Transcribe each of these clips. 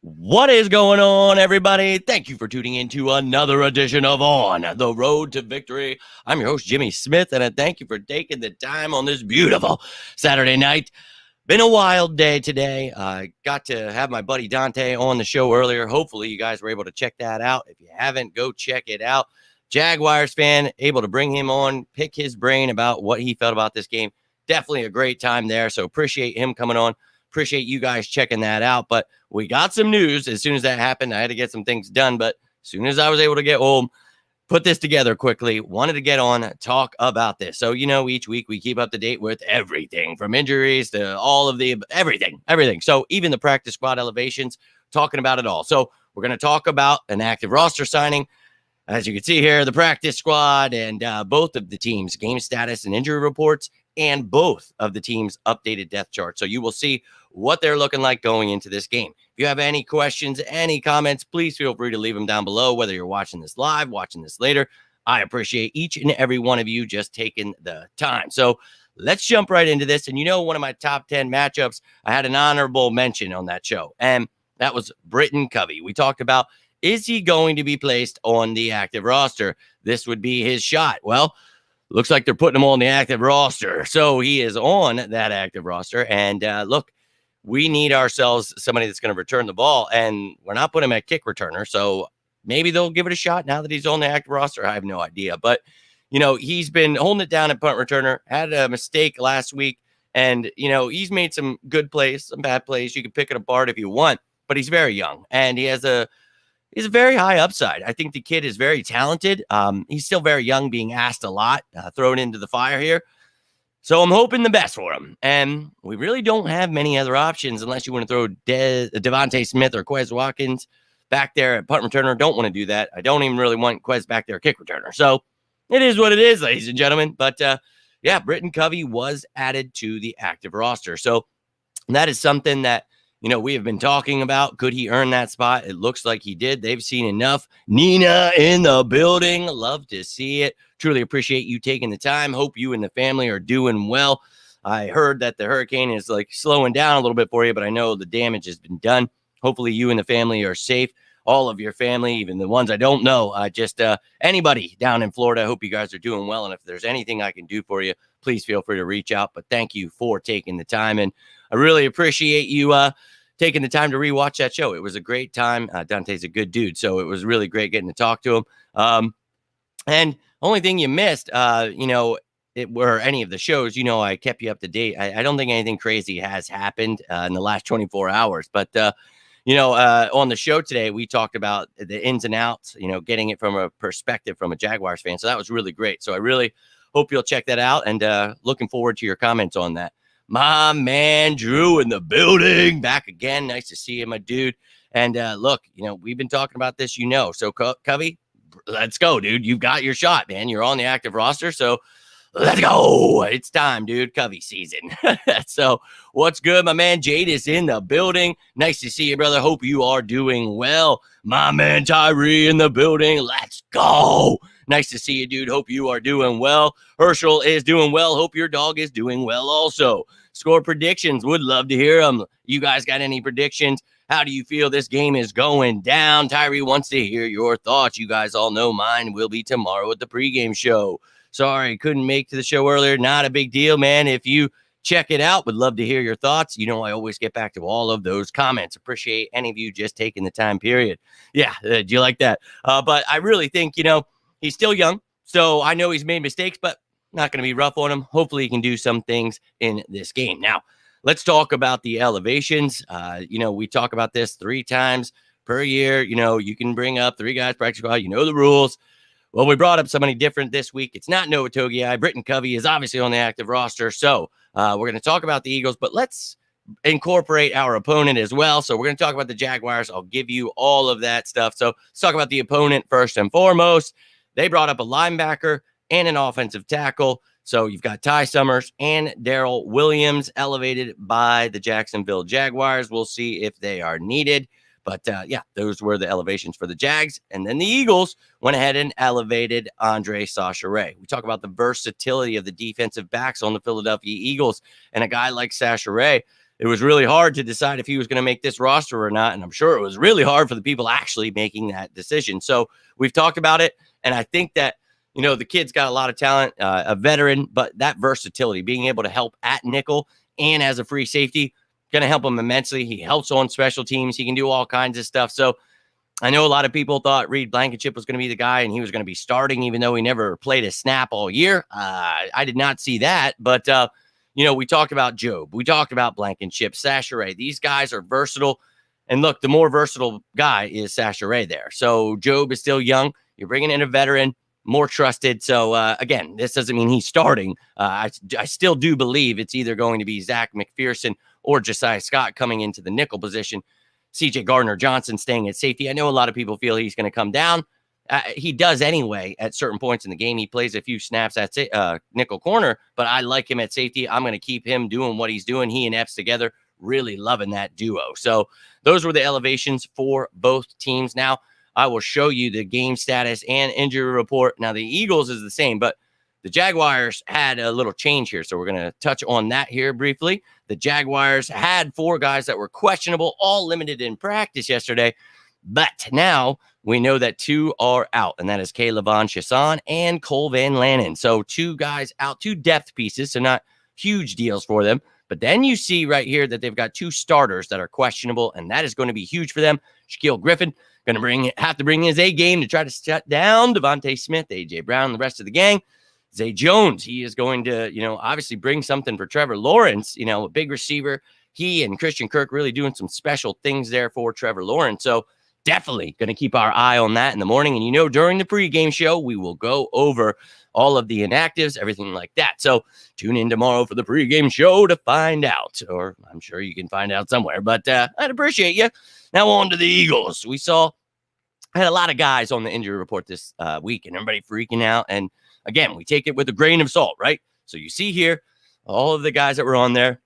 What is going on, everybody? Thank you for tuning in to another edition of On the Road to Victory. I'm your host, Jimmy Smith, and I thank you for taking the time on this beautiful Saturday night. Been a wild day today. I got to have my buddy Dante on the show earlier. Hopefully, you guys were able to check that out. If you haven't, go check it out. Jaguars fan, able to bring him on, pick his brain about what he felt about this game. Definitely a great time there. So appreciate him coming on. Appreciate you guys checking that out. But we got some news. As soon as that happened, I had to get some things done. But as soon as I was able to get home, put this together quickly, wanted to get on, talk about this. So, each week we keep up to date with everything from injuries to all of the everything. So even the practice squad elevations, talking about it all. So we're going to talk about an active roster signing. As you can see here, the practice squad and both of the teams' game status and injury reports, and both of the teams' updated depth chart. So you will see what they're looking like going into this game. If you have any questions, any comments, please feel free to leave them down below, whether you're watching this live, watching this later. I appreciate each and every one of you just taking the time. So let's jump right into this. And one of my top 10 matchups, I had an honorable mention on that show, and that was Britton Covey. We talked about, is he going to be placed on the active roster? This would be his shot. Well, looks like they're putting him on the active roster. So he is on that active roster. And look, we need ourselves somebody that's going to return the ball. And we're not putting him at kick returner. So maybe they'll give it a shot now that he's on the active roster. I have no idea. But, he's been holding it down at punt returner, had a mistake last week. And, he's made some good plays, some bad plays. You can pick it apart if you want. But he's very young. And he's a very high upside. I think the kid is very talented. He's still very young, being asked a lot, thrown into the fire here. So I'm hoping the best for him. And we really don't have many other options unless you want to throw Devontae Smith or Quez Watkins back there at punt returner. Don't want to do that. I don't even really want Quez back there at kick returner. So it is what it is, ladies and gentlemen. But Britton Covey was added to the active roster. So that is something that we have been talking about. Could he earn that spot? It looks like he did. They've seen enough. Nina in the building. Love to see it. Truly appreciate you taking the time. Hope you and the family are doing well. I heard that the hurricane is slowing down a little bit for you, but I know the damage has been done. Hopefully you and the family are safe. All of your family, even the ones I don't know, anybody down in Florida, I hope you guys are doing well. And if there's anything I can do for you, please feel free to reach out. But thank you for taking the time. And I really appreciate you taking the time to rewatch that show. It was a great time. Dante's a good dude, so it was really great getting to talk to him. And only thing you missed, it were any of the shows, I kept you up to date. I don't think anything crazy has happened in the last 24 hours. But, on the show today, we talked about the ins and outs, getting it from a perspective from a Jaguars fan. So that was really great. So I really hope you'll check that out, and looking forward to your comments on that. My man Drew in the building, back again. Nice to see you, my dude. And look, we've been talking about this, So Covey, let's go, dude. You've got your shot, man. You're on the active roster, so let's go. It's time, dude. Covey season. So what's good, my man? Jade is in the building. Nice to see you, brother. Hope you are doing well. My man Tyree in the building. Let's go. Nice to see you, dude. Hope you are doing well. Herschel is doing well. Hope your dog is doing well also. Score predictions. Would love to hear them. You guys got any predictions? How do you feel this game is going down? Tyree wants to hear your thoughts. You guys all know mine will be tomorrow at the pregame show. Sorry, couldn't make to the show earlier. Not a big deal, man. If you check it out, would love to hear your thoughts. I always get back to all of those comments. Appreciate any of you just taking the time, period. Yeah, do you like that? But I really think, he's still young. So I know he's made mistakes, but not going to be rough on him. Hopefully he can do some things in this game. Now, let's talk about the elevations. We talk about this 3 times per year. You can bring up 3 guys practice squad. The rules. Well, we brought up somebody different this week. It's not Noah Togiai. Britton Covey is obviously on the active roster. So we're going to talk about the Eagles, but let's incorporate our opponent as well. So we're going to talk about the Jaguars. I'll give you all of that stuff. So let's talk about the opponent first and foremost. They brought up a linebacker and an offensive tackle. So you've got Ty Summers and Darrell Williams elevated by the Jacksonville Jaguars. We'll see if they are needed. But those were the elevations for the Jags. And then the Eagles went ahead and elevated Andre Sachare. We talk about the versatility of the defensive backs on the Philadelphia Eagles. And a guy like Sachare, it was really hard to decide if he was going to make this roster or not. And I'm sure it was really hard for the people actually making that decision. So we've talked about it. And I think that, the kid's got a lot of talent, a veteran, but that versatility, being able to help at nickel and as a free safety, going to help him immensely. He helps on special teams. He can do all kinds of stuff. So I know a lot of people thought Reed Blankenship was going to be the guy and he was going to be starting, even though he never played a snap all year. I did not see that. But, we talked about Job. We talked about Blankenship, Sasha. These guys are versatile. And look, the more versatile guy is Sasha there. So Job is still young. You're bringing in a veteran, more trusted. So, again, this doesn't mean he's starting. I still do believe it's either going to be Zach McPherson or Josiah Scott coming into the nickel position. CJ Gardner-Johnson staying at safety. I know a lot of people feel he's going to come down. He does anyway at certain points in the game. He plays a few snaps at nickel corner, but I like him at safety. I'm going to keep him doing what he's doing. He and Epps together, really loving that duo. So those were the elevations for both teams. Now, I will show you the game status and injury report. Now, the Eagles is the same, but the Jaguars had a little change here. So we're going to touch on that here briefly. The Jaguars had 4 guys that were questionable, all limited in practice yesterday. But now we know that 2 are out, and that is K'Lavon Chaisson and Cole Van Lanen. So 2 guys out, 2 depth pieces, so not huge deals for them. But then you see right here that they've got 2 starters that are questionable, and that is going to be huge for them. Shaquille Griffin going to have to bring his A game to try to shut down Devontae Smith, A.J. Brown, and the rest of the gang. Zay Jones, he is going to, obviously bring something for Trevor Lawrence, a big receiver. He and Christian Kirk really doing some special things there for Trevor Lawrence. So definitely going to keep our eye on that in the morning. And, during the pregame show, we will go over all of the inactives, everything like that. So tune in tomorrow for the pregame show to find out, or I'm sure you can find out somewhere, but I'd appreciate you. Now on to the Eagles. I had a lot of guys on the injury report this week and everybody freaking out. And again, we take it with a grain of salt, right? So you see here, all of the guys that were on there,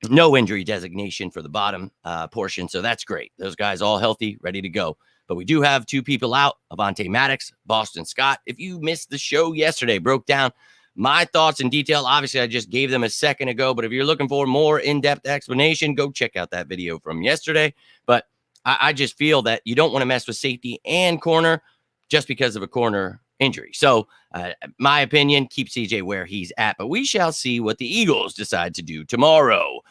no injury designation for the bottom portion. So that's great. Those guys all healthy, ready to go. But we do have 2 people out, Avonte Maddox, Boston Scott. If you missed the show yesterday, broke down my thoughts in detail. Obviously, I just gave them a second ago. But if you're looking for more in-depth explanation, go check out that video from yesterday. But I just feel that you don't want to mess with safety and corner just because of a corner injury. So my opinion, keep CJ where he's at, but we shall see what the Eagles decide to do tomorrow.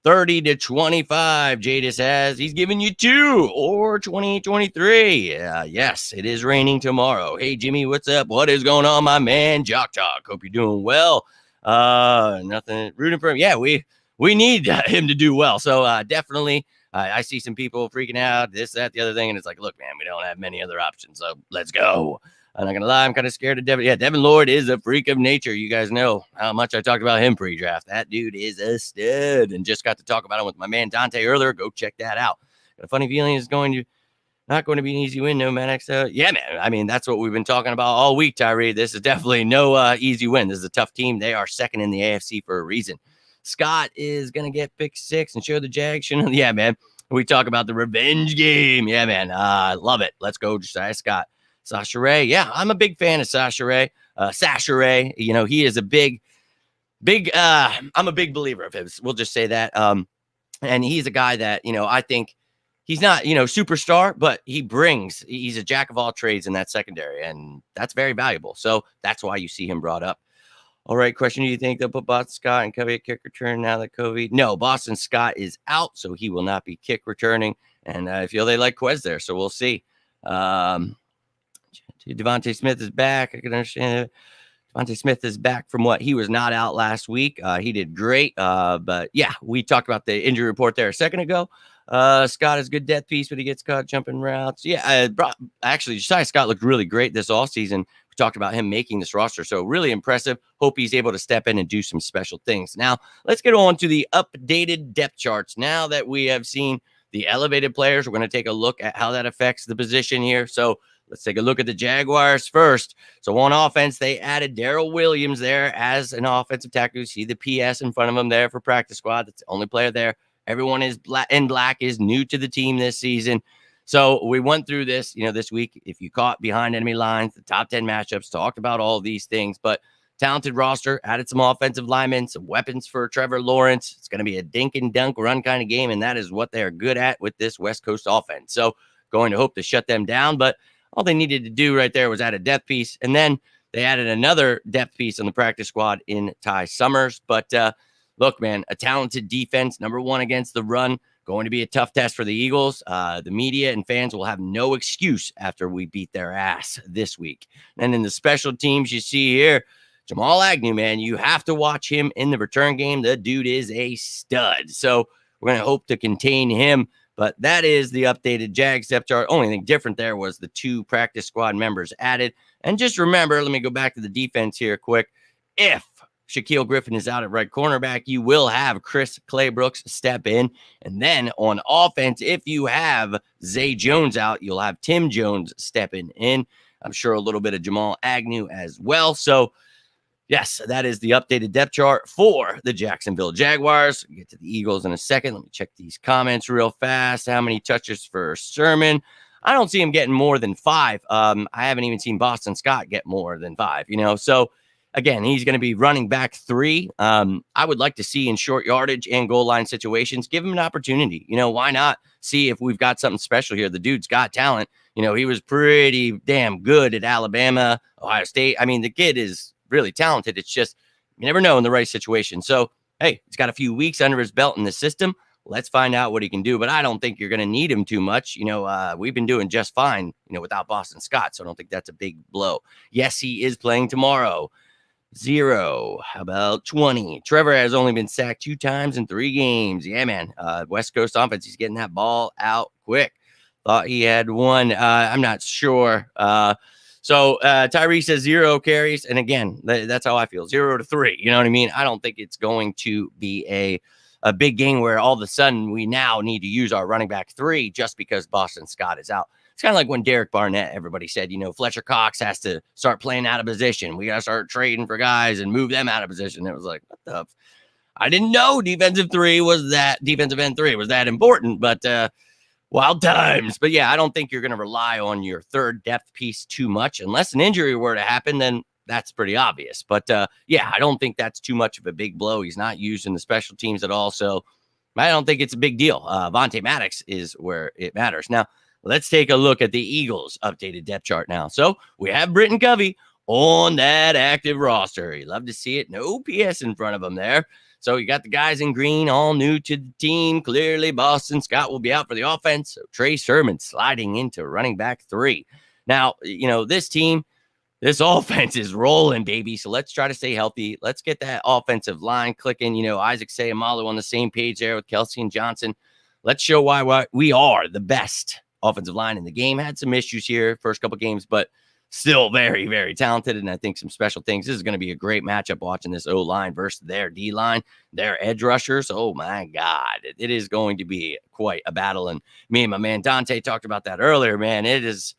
30-25, Jadis has. He's giving you 2 or 20-23. Yes, it is raining tomorrow. Hey, Jimmy, what's up? What is going on, my man? Jock Talk. Hope you're doing well. Nothing rooting for him. Yeah, we need him to do well. So definitely, I see some people freaking out, this, that, the other thing. And it's like, look, man, we don't have many other options. So let's go. I'm not going to lie. I'm kind of scared of Devin. Yeah, Devin Lloyd is a freak of nature. You guys know how much I talked about him pre-draft. That dude is a stud, and just got to talk about him with my man Dante earlier. Go check that out. Got a funny feeling it's not going to be an easy win, no, Maddox. Yeah, man. I mean, that's what we've been talking about all week, Tyree. This is definitely no easy win. This is a tough team. They are second in the AFC for a reason. Scott is going to get pick 6 and show the Jags. Yeah, man. We talk about the revenge game. Yeah, man. I love it. Let's go, Josiah Scott. Sasha Ray. Yeah, I'm a big fan of Sasha Ray. Sasha Ray, he is a big, I'm a big believer of his. We'll just say that. And he's a guy that, I think he's not, superstar, but he's a jack of all trades in that secondary. And that's very valuable. So that's why you see him brought up. All right. Question. Do you think they'll put Boston Scott and Covey at kick return now that Covey? No, Boston Scott is out, so he will not be kick returning. And I feel they like Quez there. So we'll see. Devontae Smith is back. I can understand it. Devontae Smith is back from what he was not out last week. He did great. But yeah, we talked about the injury report there a second ago. Scott is a good depth piece, but he gets caught jumping routes. Yeah, actually, Josiah Scott looked really great this offseason. We talked about him making this roster. So really impressive. Hope he's able to step in and do some special things. Now, let's get on to the updated depth charts. Now that we have seen the elevated players, we're going to take a look at how that affects the position here. So let's take a look at the Jaguars first. So on offense, they added Darrell Williams there as an offensive tackle. You see the PS in front of him there for practice squad. That's the only player there. Everyone is black is new to the team this season. So we went through this, this week. If you caught behind enemy lines, the top 10 matchups, talked about all these things. But talented roster, added some offensive linemen, some weapons for Trevor Lawrence. It's going to be a dink and dunk run kind of game, and that is what they're good at with this West Coast offense. So going to hope to shut them down, but all they needed to do right there was add a depth piece, and then they added another depth piece on the practice squad in Ty Summers. But look, man, a talented defense, number one against the run, going to be a tough test for the Eagles. The media and fans will have no excuse after we beat their ass this week. And in the special teams you see here, Jamal Agnew, man, you have to watch him in the return game. The dude is a stud. So we're going to hope to contain him. But that is the updated Jags depth chart. Only thing different there was the 2 practice squad members added. And just remember, let me go back to the defense here quick. If Shaquille Griffin is out at right cornerback, you will have Chris Claybrooks step in. And then on offense, if you have Zay Jones out, you'll have Tim Jones stepping in. I'm sure a little bit of Jamal Agnew as well. So, yes, that is the updated depth chart for the Jacksonville Jaguars. We'll get to the Eagles in a second. Let me check these comments real fast. How many touches for Sermon? I don't see him getting more than 5. I haven't even seen Boston Scott get more than 5, So, again, he's going to be running back 3. I would like to see in short yardage and goal line situations, give him an opportunity. Why not see if we've got something special here? The dude's got talent. He was pretty damn good at Alabama, Ohio State. I mean, the kid is really talented. It's just you never know in the right situation. So, hey, he's got a few weeks under his belt in the system. Let's find out what he can do. But I don't think you're going to need him too much. We've been doing just fine, without Boston Scott. So I don't think that's a big blow. Yes, he is playing tomorrow. 0. How about 20? Trevor has only been sacked 2 times in 3 games. Yeah, man. West Coast offense, he's getting that ball out quick. Thought he had 1. I'm not sure. So Tyree says 0 carries. And again, that's how I feel. 0 to 3. You know what I mean? I don't think it's going to be a big game where all of a sudden we now need to use our running back 3 just because Boston Scott is out. It's kind of like when Derek Barnett, everybody said, Fletcher Cox has to start playing out of position. We got to start trading for guys and move them out of position. It was like, what the? I didn't know defensive end 3 was that important, but wild times. But yeah, I don't think you're going to rely on your 3rd depth piece too much unless an injury were to happen. Then that's pretty obvious. But yeah, I don't think that's too much of a big blow. He's not used in the special teams at all. So I don't think it's a big deal. Vontae Maddox is where it matters. Now, let's take a look at the Eagles' updated depth chart now. So we have Britton Covey on that active roster. You love to see it. No PS in front of him there. So you got the guys in green, all new to the team. Clearly, Boston Scott will be out for the offense. So Trey Sermon sliding into running back 3. Now, this team, this offense is rolling, baby. So let's try to stay healthy. Let's get that offensive line clicking. Isaac Seumalo on the same page there with Kelsey and Johnson. Let's show why we are the best offensive line in the game. Had some issues here first couple games, but still very, very talented. And I think some special things. This is going to be a great matchup watching this O-line versus their D-line, their edge rushers. Oh, my God. It is going to be quite a battle. And me and my man Dante talked about that earlier, man. It's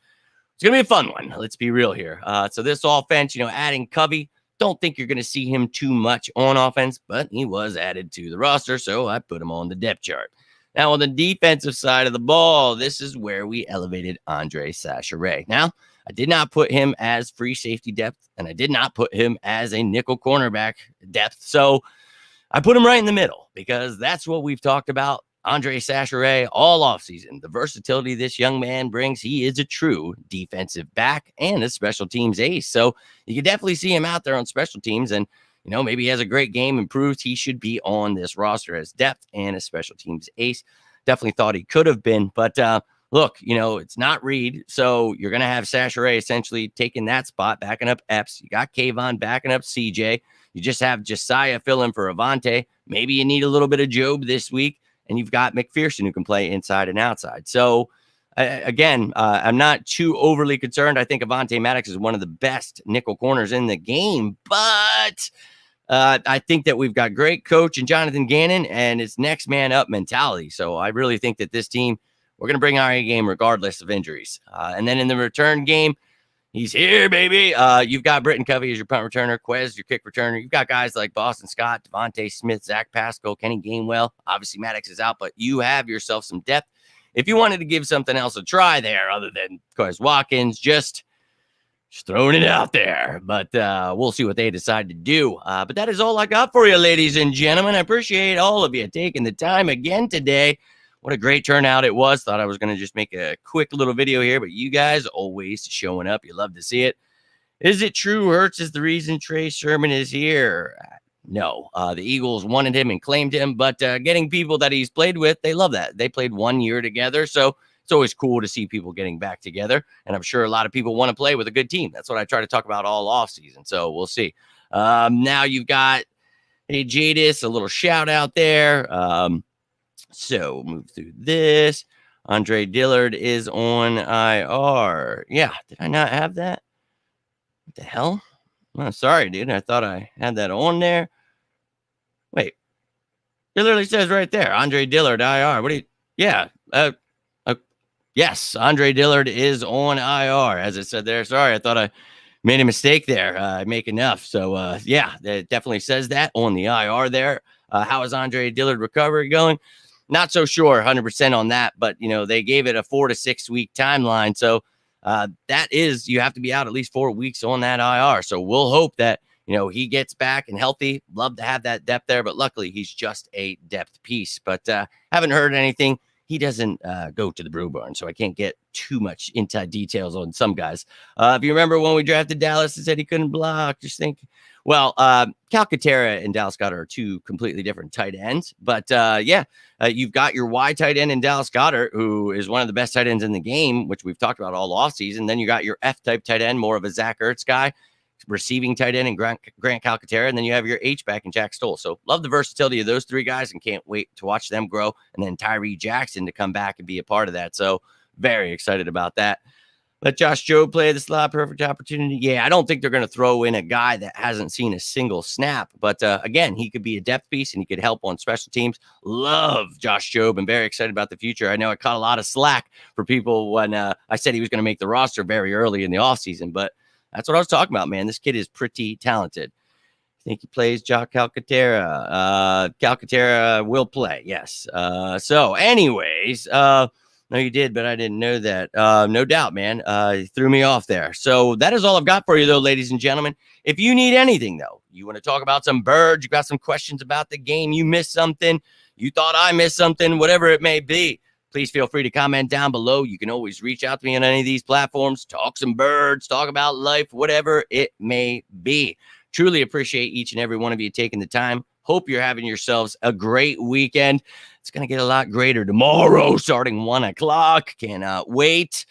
going to be a fun one. Let's be real here. So this offense, adding Covey, don't think you're going to see him too much on offense, but he was added to the roster, so I put him on the depth chart. Now, on the defensive side of the ball, this is where we elevated Andre Sacheret. Now, I did not put him as free safety depth, and I did not put him as a nickel cornerback depth. So I put him right in the middle because that's what we've talked about. Andre Sacheret all offseason. The versatility this young man brings, he is a true defensive back and a special teams ace. So you can definitely see him out there on special teams, and maybe he has a great game and proves he should be on this roster as depth and a special teams ace. Definitely thought he could have been, but look, it's not Reed. So you're going to have Sacheret essentially taking that spot, backing up Epps. You got Kayvon backing up CJ. You just have Josiah filling for Avante. Maybe you need a little bit of Job this week, and you've got McPherson who can play inside and outside. So again, I'm not too overly concerned. I think Avante Maddox is one of the best nickel corners in the game, but I think that we've got great coach and Jonathan Gannon, and it's next man up mentality. So I really think that this team, we're going to bring our A game regardless of injuries. And then in the return game, he's here, baby. You've got Britton Covey as your punt returner, Quez, your kick returner. You've got guys like Boston Scott, Devontae Smith, Zach Pascal, Kenny Gainwell. Obviously, Maddox is out, but you have yourself some depth. If you wanted to give something else a try there other than Quez Watkins, just Just throwing it out there, but we'll see what they decide to do. But that is all I got for you, ladies and gentlemen. I appreciate all of you taking the time again today. What a great turnout it was. Thought I was going to just make a quick little video here, but you guys always showing up. You love to see it. Is it true Hurts is the reason Trey Sermon is here? No. The Eagles wanted him and claimed him, but getting people that he's played with, they love that. They played 1 year together, so it's always cool to see people getting back together, and I'm sure a lot of people want to play with a good team. That's what I try to talk about all offseason, so we'll see. Now you've got, hey, Jadis, a little shout out there. So move through this. Andre Dillard is on IR. Yeah, did I not have that? What the hell? Oh, sorry, dude. I thought I had that on there. Wait. It literally says right there, Andre Dillard, IR. What do you... Yeah. Yes, Andre Dillard is on IR, as it said there. Sorry, I thought I made a mistake there. I make enough. So, yeah, it definitely says that on the IR there. How is Andre Dillard recovery going? Not so sure 100% on that, but, you know, they gave it a 4 to 6 week timeline. So that is, you have to be out at least 4 weeks on that IR. So we'll hope that, you know, he gets back and healthy. Love to have that depth there, but luckily he's just a depth piece. But haven't heard anything. He doesn't go to the Brew Barn, so I can't get too much inside details on some guys. If you remember when we drafted Dallas and said he couldn't block, just think, well, Calcaterra and Dallas Goedert are two completely different tight ends. But, you've got your Y tight end in Dallas Goedert, who is one of the best tight ends in the game, which we've talked about all offseason. Then you got your F-type tight end, more of a Zach Ertz guy, receiving tight end and Grant Calcaterra, and then you have your H-back and Jack Stoll. So love the versatility of those three guys and can't wait to watch them grow. And then Tyree Jackson to come back and be a part of that. So very excited about that. Let Josh Jobe play the slot, perfect opportunity. Yeah, I don't think they're going to throw in a guy that hasn't seen a single snap. But again, he could be a depth piece and he could help on special teams. Love Josh Jobe and very excited about the future. I know I caught a lot of slack for people when I said he was going to make the roster very early in the offseason, but that's what I was talking about, man. This kid is pretty talented. I think he plays Jock Calcaterra. Calcaterra will play, yes. So anyways, no, you did, but I didn't know that. No doubt, man. You threw me off there. So that is all I've got for you, though, ladies and gentlemen. If you need anything, though, you want to talk about some birds, you got some questions about the game, you missed something, you thought I missed something, whatever it may be, please feel free to comment down below. You can always reach out to me on any of these platforms, talk some birds, talk about life, whatever it may be. Truly appreciate each and every one of you taking the time. Hope you're having yourselves a great weekend. It's going to get a lot greater tomorrow, starting 1 o'clock. Cannot wait.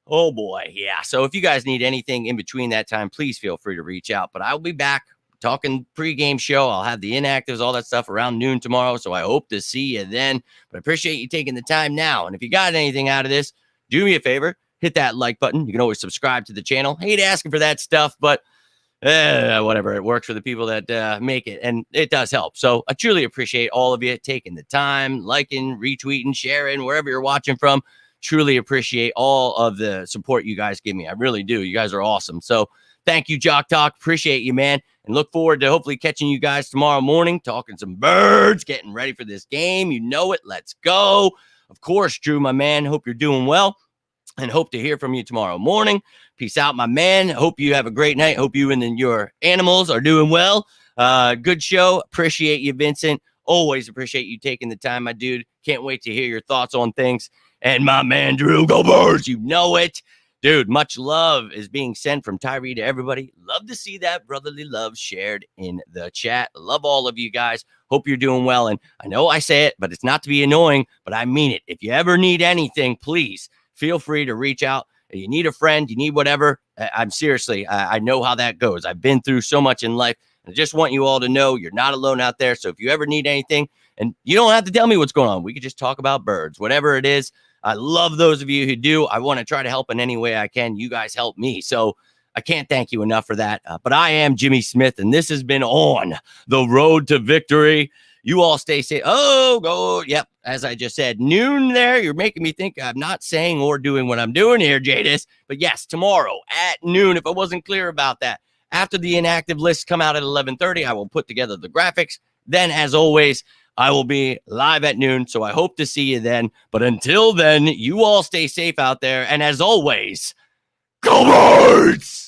Oh, boy. Yeah. So if you guys need anything in between that time, please feel free to reach out. But I'll be back talking pregame show. I'll have the inactives, all that stuff around noon tomorrow. So I hope to see you then. But I appreciate you taking the time now. And if you got anything out of this, do me a favor. Hit that like button. You can always subscribe to the channel. Hate asking for that stuff, but whatever. It works for the people that make it. And it does help. So I truly appreciate all of you taking the time, liking, retweeting, sharing, wherever you're watching from. Truly appreciate all of the support you guys give me. I really do. You guys are awesome. So thank you, Jock Talk. Appreciate you, man. And look forward to hopefully catching you guys tomorrow morning, talking some birds, getting ready for this game. You know it. Let's go. Of course, Drew, my man. Hope you're doing well and hope to hear from you tomorrow morning. Peace out, my man. Hope you have a great night. Hope you and your animals are doing well. Good show. Appreciate you, Vincent. Always appreciate you taking the time, my dude. Can't wait to hear your thoughts on things. And my man, Drew, go Birds. You know it. Dude, much love is being sent from Tyree to everybody. Love to see that brotherly love shared in the chat. Love all of you guys. Hope you're doing well. And I know I say it, but it's not to be annoying, but I mean it. If you ever need anything, please feel free to reach out. If you need a friend, you need whatever. I'm seriously, I know how that goes. I've been through so much in life. I just want you all to know you're not alone out there. So if you ever need anything, and you don't have to tell me what's going on, we could just talk about birds, whatever it is. I love those of you who do. I want to try to help in any way I can. You guys help me. So I can't thank you enough for that. But I am Jimmy Smith, and this has been On the Road to Victory. You all stay safe. Oh, go. Yep. As I just said, noon there. You're making me think I'm not saying or doing what I'm doing here, Jadis. But yes, tomorrow at noon, if I wasn't clear about that. After the inactive lists come out at 11:30, I will put together the graphics. Then, as always, I will be live at noon, so I hope to see you then. But until then, you all stay safe out there. And as always, go Birds!